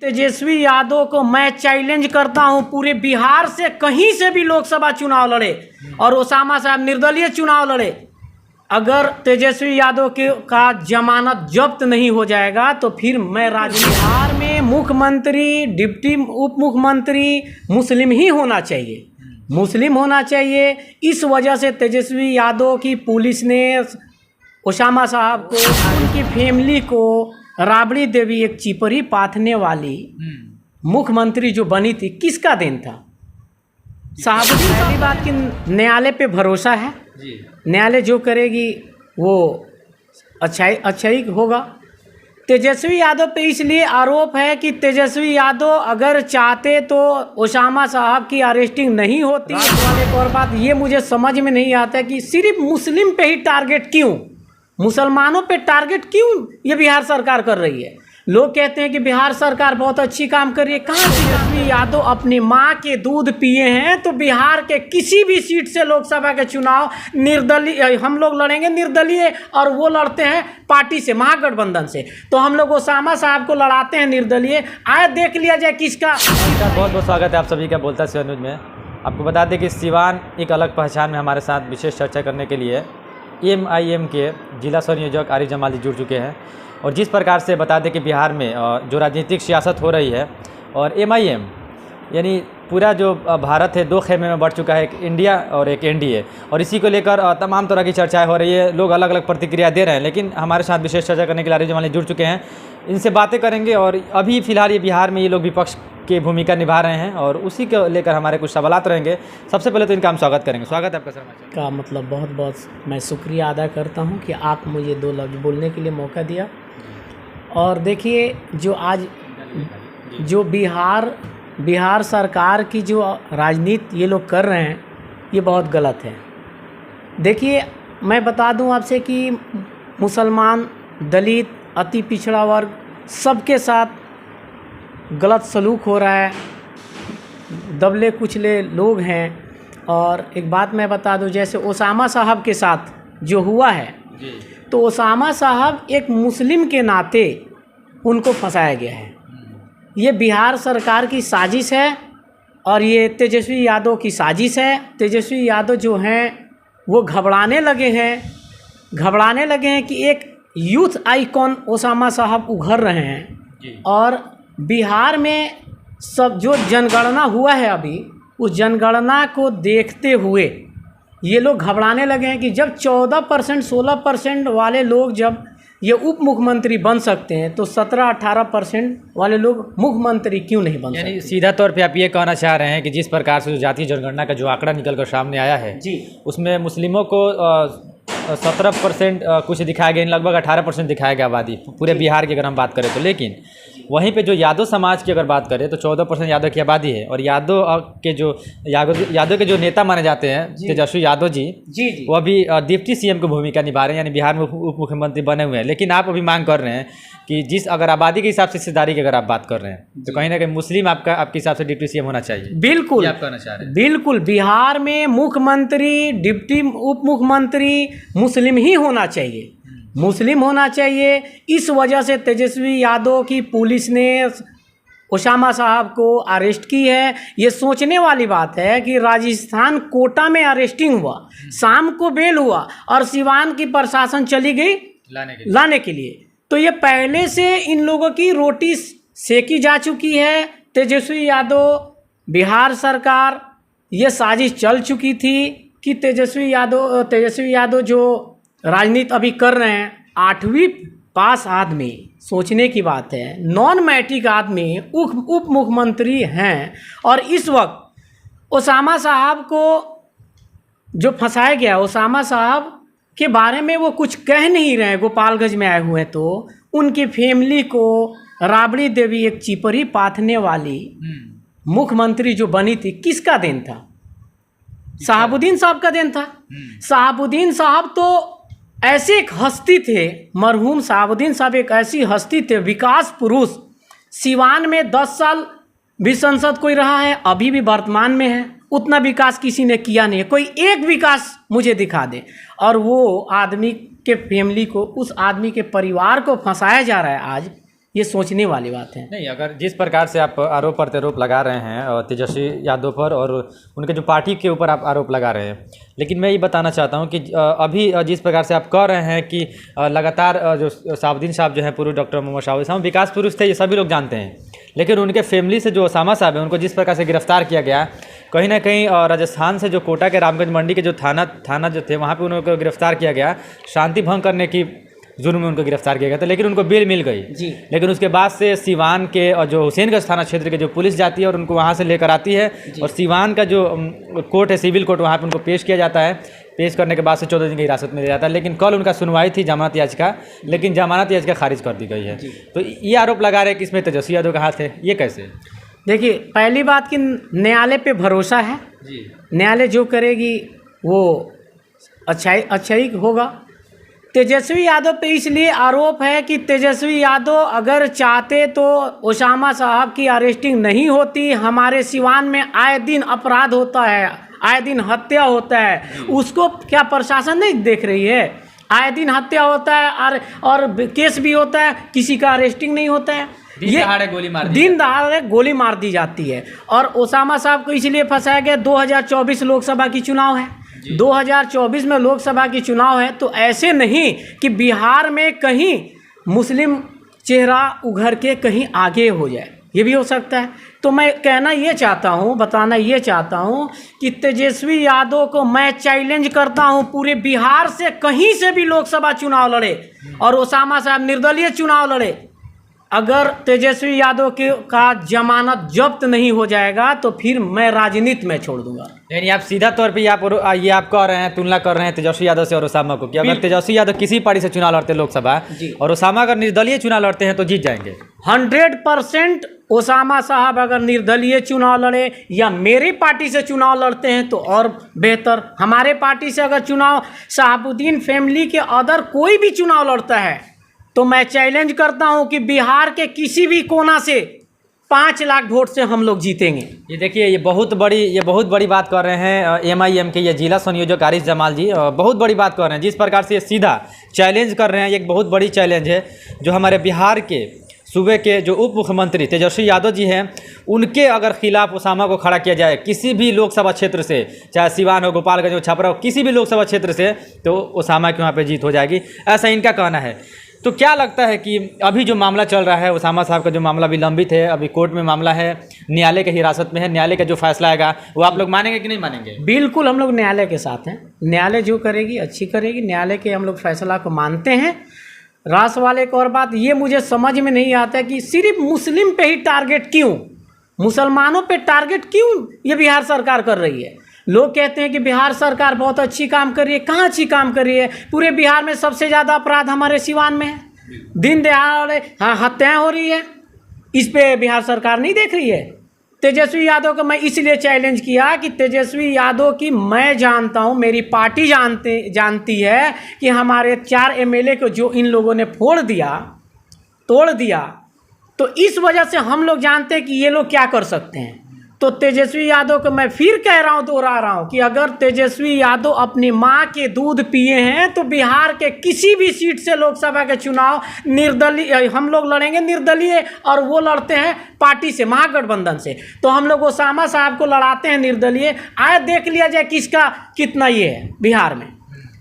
तेजस्वी यादव को मैं चैलेंज करता हूं, पूरे बिहार से कहीं से भी लोकसभा चुनाव लड़े और ओसामा साहब निर्दलीय चुनाव लड़े। अगर तेजस्वी यादव का जमानत जब्त नहीं हो जाएगा तो फिर मैं बिहार में मुख्यमंत्री, डिप्टी उप मुख्यमंत्री मुस्लिम ही होना चाहिए, मुस्लिम होना चाहिए। इस वजह से तेजस्वी यादव की पुलिस ने ओसामा साहब को, उनकी फैमिली को, राबड़ी देवी एक चिपरी पाथने वाली मुख्यमंत्री जो बनी थी, किसका देन था? साहब पहली बात कि न्यायालय पे भरोसा है, न्यायालय जो करेगी वो अच्छा ही होगा। तेजस्वी यादव पे इसलिए आरोप है कि तेजस्वी यादव अगर चाहते तो ओसामा साहब की अरेस्टिंग नहीं होती। एक और बात ये मुझे समझ में नहीं आता कि सिर्फ मुस्लिम पे ही टारगेट क्यों, मुसलमानों पे टारगेट क्यों ये बिहार सरकार कर रही है? लोग कहते हैं कि बिहार सरकार बहुत अच्छी काम कर रही है। कहाँ तेजस्वी यादव अपनी माँ के दूध पिए हैं तो बिहार के किसी भी सीट से लोकसभा के चुनाव निर्दलीय हम लोग लड़ेंगे, निर्दलीय, और वो लड़ते हैं पार्टी से, महागठबंधन से। तो हम लोग ओसामा साहब को लड़ाते हैं निर्दलीय। आए देख लिया जाए किसका। बहुत बहुत स्वागत है आप सभी का बोलता सिवान न्यूज़ में। आपको बता दें कि सिवान एक अलग पहचान में हमारे साथ विशेष चर्चा करने के लिए MIM के जिला संयोजक आरिफ जमाली जुड़ चुके हैं। और जिस प्रकार से बता दें कि बिहार में जो राजनीतिक सियासत हो रही है और MIM यानी पूरा जो भारत है दो खेमे में बढ़ चुका है, एक इंडिया और एक NDA, और इसी को लेकर तमाम तरह की चर्चाएं हो रही है। लोग अलग अलग प्रतिक्रिया दे रहे हैं, लेकिन हमारे साथ विशेष चर्चा करने के लिए आरिफ जमाली जुड़ चुके हैं। इनसे बातें करेंगे और अभी फ़िलहाल ये बिहार में ये लोग विपक्ष की भूमिका निभा रहे हैं और उसी को लेकर हमारे कुछ सवालात रहेंगे। सबसे पहले तो इनका हम स्वागत करेंगे। स्वागत है आपका सर। का मतलब बहुत बहुत मैं शुक्रिया अदा करता हूं कि आप मुझे दो लफ्ज़ बोलने के लिए मौका दिया। और देखिए जो आज जो बिहार सरकार की जो राजनीति ये लोग कर रहे हैं ये बहुत गलत है। देखिए मैं बता दूं आपसे कि मुसलमान, दलित, अति पिछड़ा वर्ग सबके साथ गलत सलूक हो रहा है, दबले कुचले लोग हैं। और एक बात मैं बता दूं, जैसे ओसामा साहब के साथ जो हुआ है तो ओसामा साहब एक मुस्लिम के नाते उनको फंसाया गया है। ये बिहार सरकार की साजिश है और ये तेजस्वी यादव की साजिश है। तेजस्वी यादव जो हैं वो घबराने लगे हैं कि एक यूथ आइकॉन ओसामा साहब उभर रहे हैं। और बिहार में सब जो जनगणना हुआ है अभी, उस जनगणना को देखते हुए ये लोग घबराने लगे हैं कि जब 14% 16% वाले लोग जब ये उप मुख्यमंत्री बन सकते हैं तो 17-18% वाले लोग मुख्यमंत्री क्यों नहीं बन सकते? यानी सीधा तौर पे आप ये कहना चाह रहे हैं कि जिस प्रकार से जो जातीय जनगणना का जो आंकड़ा निकल कर सामने आया है जी, उसमें मुस्लिमों को 17% कुछ दिखाया गया, लगभग 18% दिखाया गया आबादी पूरे बिहार की अगर हम बात करें तो। लेकिन वहीं पे जो यादव समाज की अगर बात करें तो 14% यादव की आबादी है। और यादव के जो नेता माने जाते हैं तेजस्वी यादव जी, वो अभी डिप्टी CM की भूमिका निभा रहे हैं, यानी बिहार में उप मुख्यमंत्री बने हुए हैं। लेकिन आप अभी मांग कर रहे हैं कि जिस अगर आबादी के हिसाब से हिस्सेदारी की अगर आप बात कर रहे हैं तो कहीं ना कहीं मुस्लिम आपके हिसाब से डिप्टी CM होना चाहिए। बिल्कुल आप कहना चाह रहे हैं। बिल्कुल, बिहार में मुख्यमंत्री, डिप्टी उप मुख्यमंत्री मुस्लिम ही होना चाहिए, मुस्लिम होना चाहिए। इस वजह से तेजस्वी यादव की पुलिस ने ओसामा साहब को अरेस्ट की है। ये सोचने वाली बात है कि राजस्थान कोटा में अरेस्टिंग हुआ, शाम को बेल हुआ और सिवान की प्रशासन चली गई लाने के लिए। तो ये पहले से इन लोगों की रोटी सेकी जा चुकी है। तेजस्वी यादव, बिहार सरकार, ये साजिश चल चुकी थी कि तेजस्वी यादव जो राजनीति अभी कर रहे हैं, 8वीं पास आदमी, सोचने की बात है, नॉन मैट्रिक आदमी उप मुख्यमंत्री हैं। और इस वक्त ओसामा साहब को जो फंसाया गया, ओसामा साहब के बारे में वो कुछ कह नहीं रहे, गोपालगंज में आए हुए, तो उनकी फैमिली को राबड़ी देवी एक चिपरी पाथने वाली मुख्यमंत्री जो बनी थी, किसका देन था? शहाबुद्दीन साहब का देन था। शहाबुद्दीन साहब तो ऐसे एक हस्ती थे, मरहूम शहाबुद्दीन साहब एक ऐसी हस्ती थे, विकास पुरुष। सिवान में 10 साल भी संसद कोई रहा है, अभी भी वर्तमान में है, उतना विकास किसी ने किया नहीं है। कोई एक विकास मुझे दिखा दे। और वो आदमी के फैमिली को, उस आदमी के परिवार को फंसाया जा रहा है आज ये सोचने वाली बात है। नहीं, अगर जिस प्रकार से आप आरोप प्रत्यारोप लगा रहे हैं तेजस्वी यादव पर और उनके जो पार्टी के ऊपर आप आरोप लगा रहे हैं, लेकिन मैं ये बताना चाहता हूँ कि अभी जिस प्रकार से आप कह रहे हैं कि लगातार जो शहाबुद्दीन साहब जो हैं पूर्व डॉक्टर मोहम्मद शहाबुद्दीन साहब विकास पुरुष थे, ये सभी लोग जानते हैं, लेकिन उनके फैमिली से जो ओसामा साहब हैं उनको जिस प्रकार से गिरफ्तार किया गया, कहीं ना कहीं राजस्थान से जो कोटा के रामगंज मंडी के जो थाना जो थे वहाँ पर उनको गिरफ्तार किया गया, शांति भंग करने की जुर्म में उनको गिरफ्तार किया गया था, लेकिन उनको बेल मिल गई जी। लेकिन उसके बाद से सिवान के और जो हुसैनगंज थाना क्षेत्र के जो पुलिस जाती है और उनको वहाँ से लेकर आती है और सिवान का जो कोर्ट है, सिविल कोर्ट, वहाँ पे उनको पेश किया जाता है। पेश करने के बाद से 14 दिन की हिरासत में लिया जाता है, लेकिन कल उनका सुनवाई थी जमानत याचिका, लेकिन जमानत याचिका खारिज कर दी गई है। तो ये आरोप लगा रहे हैं कि इसमें तेजस्वी यादव का हाथ है, ये कैसे? देखिए, पहली बात कि न्यायालय पे भरोसा है जी। न्यायालय जो करेगी वो अच्छा ही होगा। तेजस्वी यादव पे इसलिए आरोप है कि तेजस्वी यादव अगर चाहते तो ओसामा साहब की अरेस्टिंग नहीं होती। हमारे सिवान में आए दिन अपराध होता है, आए दिन हत्या होता है, उसको क्या प्रशासन नहीं देख रही है? आए दिन हत्या होता है और केस भी होता है, किसी का अरेस्टिंग नहीं होता है। दिन दहाड़े गोली मार दी जाती है। और ओसामा साहब को इसलिए फंसाया गया, 2024 लोकसभा की चुनाव है, 2024 में लोकसभा की चुनाव है, तो ऐसे नहीं कि बिहार में कहीं मुस्लिम चेहरा उभर के कहीं आगे हो जाए, ये भी हो सकता है। तो मैं कहना ये चाहता हूँ, बताना ये चाहता हूँ कि तेजस्वी यादव को मैं चैलेंज करता हूँ, पूरे बिहार से कहीं से भी लोकसभा चुनाव लड़े और ओसामा साहब निर्दलीय चुनाव लड़े, अगर तेजस्वी यादव का जमानत जब्त नहीं हो जाएगा तो फिर मैं राजनीति में छोड़ दूंगा। यानी आप सीधा तौर पे ये आप कह रहे हैं, तुलना कर रहे हैं तेजस्वी यादव से और ओसामा को, कि अगर तेजस्वी यादव किसी पार्टी से चुनाव लड़ते लोकसभा और ओसामा अगर निर्दलीय चुनाव लड़ते हैं तो जीत जाएंगे। 100% ओसामा साहब अगर निर्दलीय चुनाव लड़े या मेरी पार्टी से चुनाव लड़ते हैं तो और बेहतर। हमारे पार्टी से अगर चुनाव शहाबुद्दीन फैमिली के अदर कोई भी चुनाव लड़ता है तो मैं चैलेंज करता हूं कि बिहार के किसी भी कोना से 5 लाख वोट से हम लोग जीतेंगे। ये देखिए, ये बहुत बड़ी बात कर रहे हैं MIM के ये जिला संयोजक आरिफ जमाल जी, बहुत बड़ी बात कर रहे हैं। जिस प्रकार से ये सीधा चैलेंज कर रहे हैं, ये एक बहुत बड़ी चैलेंज है जो हमारे बिहार के सूबे के जो उप मुख्यमंत्री तेजस्वी यादव जी हैं, उनके अगर खिलाफ ओसामा को खड़ा किया जाए किसी भी लोकसभा क्षेत्र से, चाहे सिवान हो, गोपालगंज हो, छपरा हो, किसी भी लोकसभा क्षेत्र से, तो ओसामा के वहाँ पे जीत हो जाएगी, ऐसा इनका कहना है। तो क्या लगता है कि अभी जो मामला चल रहा है, ओसामा साहब का जो मामला विलंबित है, अभी कोर्ट में मामला है, न्यायालय के हिरासत में है, न्यायालय का जो फैसला आएगा वो आप लोग मानेंगे कि नहीं मानेंगे? बिल्कुल, हम लोग न्यायालय के साथ हैं। न्यायालय जो करेगी अच्छी करेगी, न्यायालय के हम लोग फैसला को मानते हैं। रास वाले एक और बात ये मुझे समझ में नहीं आता कि सिर्फ मुस्लिम पे ही टारगेट क्यों, मुसलमानों पे टारगेट क्यों ये बिहार सरकार कर रही है? लोग कहते हैं कि बिहार सरकार बहुत अच्छी काम कर रही है। कहाँ अच्छी काम कर रही है? पूरे बिहार में सबसे ज़्यादा अपराध हमारे सिवान में है, दिन दहाड़े हत्याएं हो रही है, इस पे बिहार सरकार नहीं देख रही है। तेजस्वी यादव को मैं इसलिए चैलेंज किया कि तेजस्वी यादव की मैं जानता हूं, मेरी पार्टी जानती है कि हमारे 4 MLA को जो इन लोगों ने तोड़ दिया, तो इस वजह से हम लोग जानते हैं कि ये लोग क्या कर सकते हैं। तो तेजस्वी यादव को मैं फिर कह रहा हूँ, दोहरा रहा हूँ कि अगर तेजस्वी यादव अपनी माँ के दूध पिए हैं तो बिहार के किसी भी सीट से लोकसभा के चुनाव निर्दलीय हम लोग लड़ेंगे, निर्दलीय, और वो लड़ते हैं पार्टी से, महागठबंधन से। तो हम लोग ओसामा साहब को लड़ाते हैं निर्दलीय। आए देख लिया जाए किसका कितना ये है बिहार में।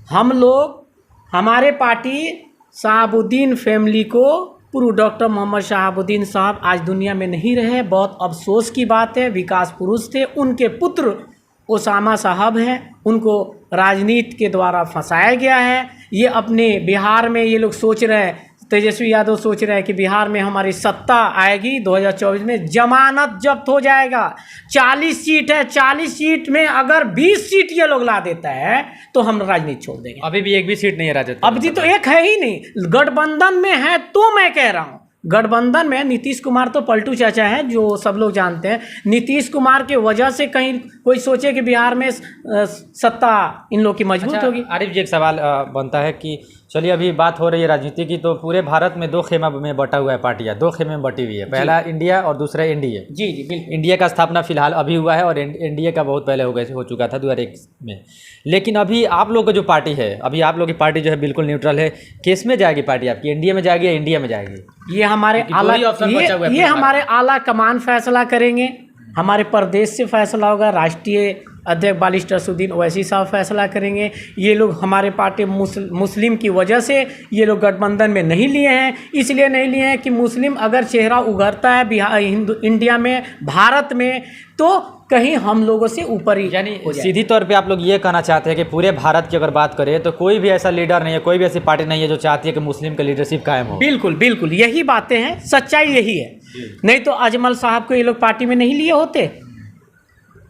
हम लोग, हमारे पार्टी शहाबुद्दीन फैमिली को, पूर्व डॉक्टर मोहम्मद शहाबुद्दीन साहब आज दुनिया में नहीं रहे, बहुत अफसोस की बात है। विकास पुरुष थे, उनके पुत्र ओसामा साहब हैं, उनको राजनीति के द्वारा फंसाया गया है। ये अपने बिहार में ये लोग सोच रहे हैं, तेजस्वी यादव सोच रहे हैं कि बिहार में हमारी सत्ता आएगी 2024 में, जमानत जब्त हो जाएगा। 40 सीट है, 40 सीट में अगर 20 सीट ये लोग ला देता है तो हम राजनीति छोड़ देंगे। अभी भी एक भी सीट नहीं है राजद, अभी तो एक है ही नहीं, गठबंधन में है। तो मैं कह रहा हूँ गठबंधन में नीतीश कुमार तो पलटू चाचा है, जो सब लोग जानते हैं। नीतीश कुमार के वजह से कहीं कोई सोचे कि बिहार में सत्ता इन लोग की मजबूत होगी। आरिफ जी, एक सवाल बनता है कि चलिए, अभी बात हो रही है राजनीति की, तो पूरे भारत में 2 खेमा में बटा हुआ है पार्टियां, 2 खेमे में बटी हुई है। पहला इंडिया और दूसरा एनडीए। जी जी बिल्कुल। इंडिया का स्थापना फिलहाल अभी हुआ है और एनडीए का बहुत पहले हो चुका था 2001 में। लेकिन अभी आप लोग का जो पार्टी है, अभी आप लोग की पार्टी जो है बिल्कुल न्यूट्रल है। किस में जाएगी पार्टी आपकी, एनडीए में जाएगी या इंडिया में जाएगी? ये हमारे आला ये हमारे आला कमान फैसला करेंगे, हमारे प्रदेश से फैसला होगा, राष्ट्रीय अध्यक्ष बालिस्टर असदुद्दीन ओवैसी साहब फैसला करेंगे। ये लोग हमारे पार्टी मुस्लिम की वजह से ये लोग गठबंधन में नहीं लिए हैं, इसलिए नहीं लिए हैं कि मुस्लिम अगर चेहरा उभरता है इंडिया में, भारत में, तो कहीं हम लोगों से ऊपर ही, यानी सीधी तौर पे आप लोग ये कहना चाहते हैं कि पूरे भारत की अगर बात करें तो कोई भी ऐसा लीडर नहीं है, कोई भी ऐसी पार्टी नहीं है जो चाहती है कि मुस्लिम का लीडरशिप कायम हो। बिल्कुल बिल्कुल, यही बातें हैं, सच्चाई यही है। नहीं तो अजमल साहब को ये लोग पार्टी में नहीं लिए होते,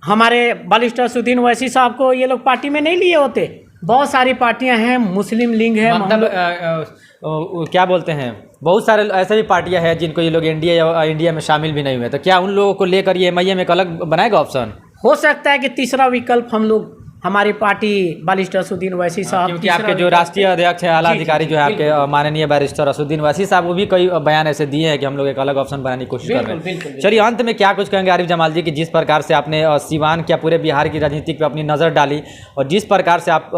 हमारे बालिस्टर असदुद्दीन ओवैसी साहब को ये लोग पार्टी में नहीं लिए होते। बहुत सारी पार्टियां हैं, मुस्लिम लीग है, मतलब क्या बोलते हैं, बहुत सारे ऐसे भी पार्टियां हैं जिनको ये लोग इंडिया में शामिल भी नहीं हुए, तो क्या उन लोगों को लेकर ये एमआईएम एक अलग बनाएगा ऑप्शन? हो सकता है कि तीसरा विकल्प हम लोग, हमारी पार्टी बालिस्टर असदुद्दीन ओवैसी साहब, क्योंकि आपके जो राष्ट्रीय अध्यक्ष हैं, आला अधिकारी जो है आपके माननीय बैरिस्टर असदुद्दीन ओवैसी साहब, वो भी कई बयान ऐसे दिए हैं कि हम लोग एक अलग ऑप्शन बनाने की कोशिश कर रहे हैं। चलिए, अंत में क्या कुछ कहेंगे आरिफ जमाल जी कि जिस प्रकार से आपने सीवान क्या पूरे बिहार की राजनीति पर अपनी नज़र डाली, और जिस प्रकार से आप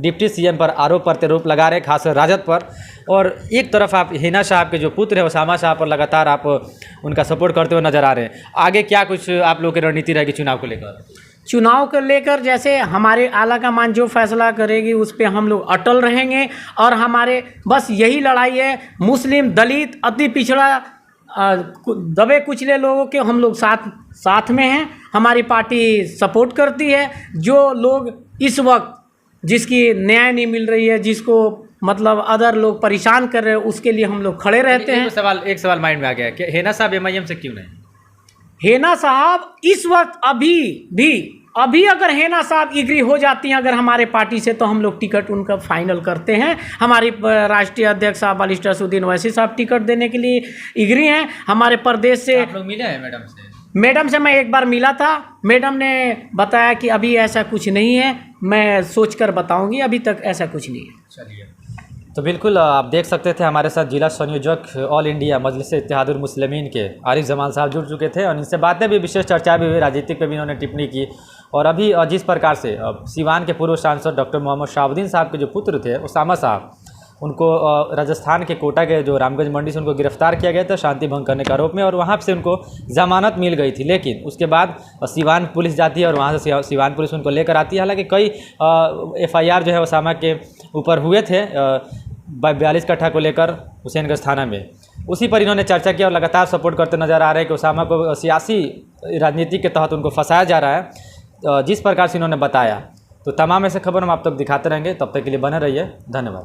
डिप्टी सीएम पर आरोप प्रत्यारोप लगा रहे, खासकर राजद पर, और एक तरफ आप हिना साहब के जो पुत्र है उसामा साहब पर लगातार आप उनका सपोर्ट करते हुए नजर आ रहे हैं, आगे क्या कुछ आप लोग की रणनीति रहेगी चुनाव को लेकर? चुनाव को लेकर जैसे हमारे आला कमान जो फैसला करेगी उस पर हम लोग अटल रहेंगे, और हमारे बस यही लड़ाई है, मुस्लिम, दलित, अति पिछड़ा, दबे कुचले लोगों के हम लोग साथ में हैं। हमारी पार्टी सपोर्ट करती है। जो लोग इस वक्त जिसकी न्याय नहीं मिल रही है, जिसको मतलब अदर लोग परेशान कर रहे हैं, उसके लिए हम लोग खड़े रहते हैं। एक सवाल माइंड में आ गया कि हेना साहब एमआईएम से क्यों नहीं? हेना साहब इस वक्त अभी अगर हेना साहब एग्री हो जाती हैं अगर हमारे पार्टी से, तो हम लोग टिकट उनका फाइनल करते हैं। हमारी राष्ट्रीय अध्यक्ष साहब बालिस्टर असदुद्दीन ओवैसी साहब टिकट देने के लिए एग्री हैं। हमारे प्रदेश से आप लोग मिले हैं मैडम से? मैडम से मैं एक बार मिला था, मैडम ने बताया कि अभी ऐसा कुछ नहीं है, मैं सोचकर बताऊंगी, अभी तक ऐसा कुछ नहीं है। चलिए, तो बिल्कुल आप देख सकते थे हमारे साथ जिला संयोजक ऑल इंडिया मजलिस इत्तेहादुल मुस्लिमीन के आरिफ जमाल साहब जुड़ चुके थे, और इनसे बातें भी, विशेष चर्चा भी हुई, राजनीतिक पे भी इन्होंने टिप्पणी की। और अभी जिस प्रकार से सीवान के पूर्व सांसद डॉक्टर मोहम्मद शहाबुद्दीन साहब के जो पुत्र थे उसामा साहब, उनको राजस्थान के कोटा के जो रामगंज मंडी से उनको गिरफ्तार किया गया था शांति भंग करने के आरोप में, और वहाँ से उनको जमानत मिल गई थी। लेकिन उसके बाद सीवान पुलिस जाती है और वहाँ से सीवान पुलिस उनको लेकर आती है। हालांकि कई FIR जो है उसामा के ऊपर हुए थे 42 कट्ठा को लेकर हुसैनगंज थाना में, उसी पर इन्होंने चर्चा किया और लगातार सपोर्ट करते नज़र आ रहे हैं कि उसामा को सियासी राजनीति के तहत उनको फंसाया जा रहा है, जिस प्रकार से इन्होंने बताया। तो तमाम ऐसे खबर हम आप तक दिखाते रहेंगे, तब तक के लिए बने रहिए, धन्यवाद।